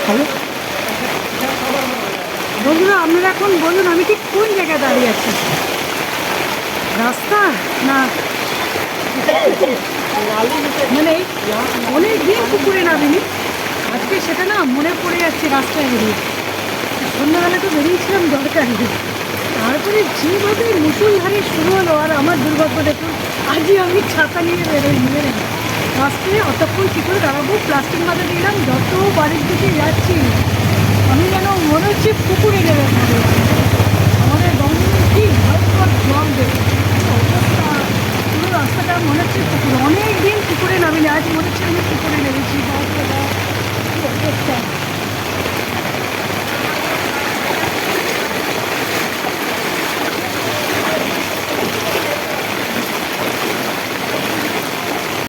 Hello বন্ধুরা, আপনারা এখন বলুন আমি ঠিক কোন জায়গায় দাঁড়িয়ে আছি? রাস্তা না মানে অনেক দিন পুকুরে নামিনি, আজকে সেটা না মনে পড়ে যাচ্ছে। রাস্তায় বেরিয়ে সন্ধ্যাবেলা তো বেরিয়েছিলাম দরকারি, তারপরে যেভাবে মুষলধারে শুরু হলো, আর আমার দুর্ভাগ্য দেখুন আজই আমি ছাতা নিয়ে বেরোই মেরে রাস্তায় অতক্ষণ কী করে দাঁড়াবো, প্লাস্টিক মাথা দিলাম। যত বাড়ির দিকে যাচ্ছি আমি যেন মনে হচ্ছে পুকুরে নেমে পড়ে। আমাদের দমদমে কি ভয়ঙ্কর জল দেখে অবস্থা, পুরো রাস্তাটা মনে হচ্ছে পুকুর। অনেক দিন পুকুরে নামিনি, আজ মনে হচ্ছে আমি পুকুরে নেমেছি।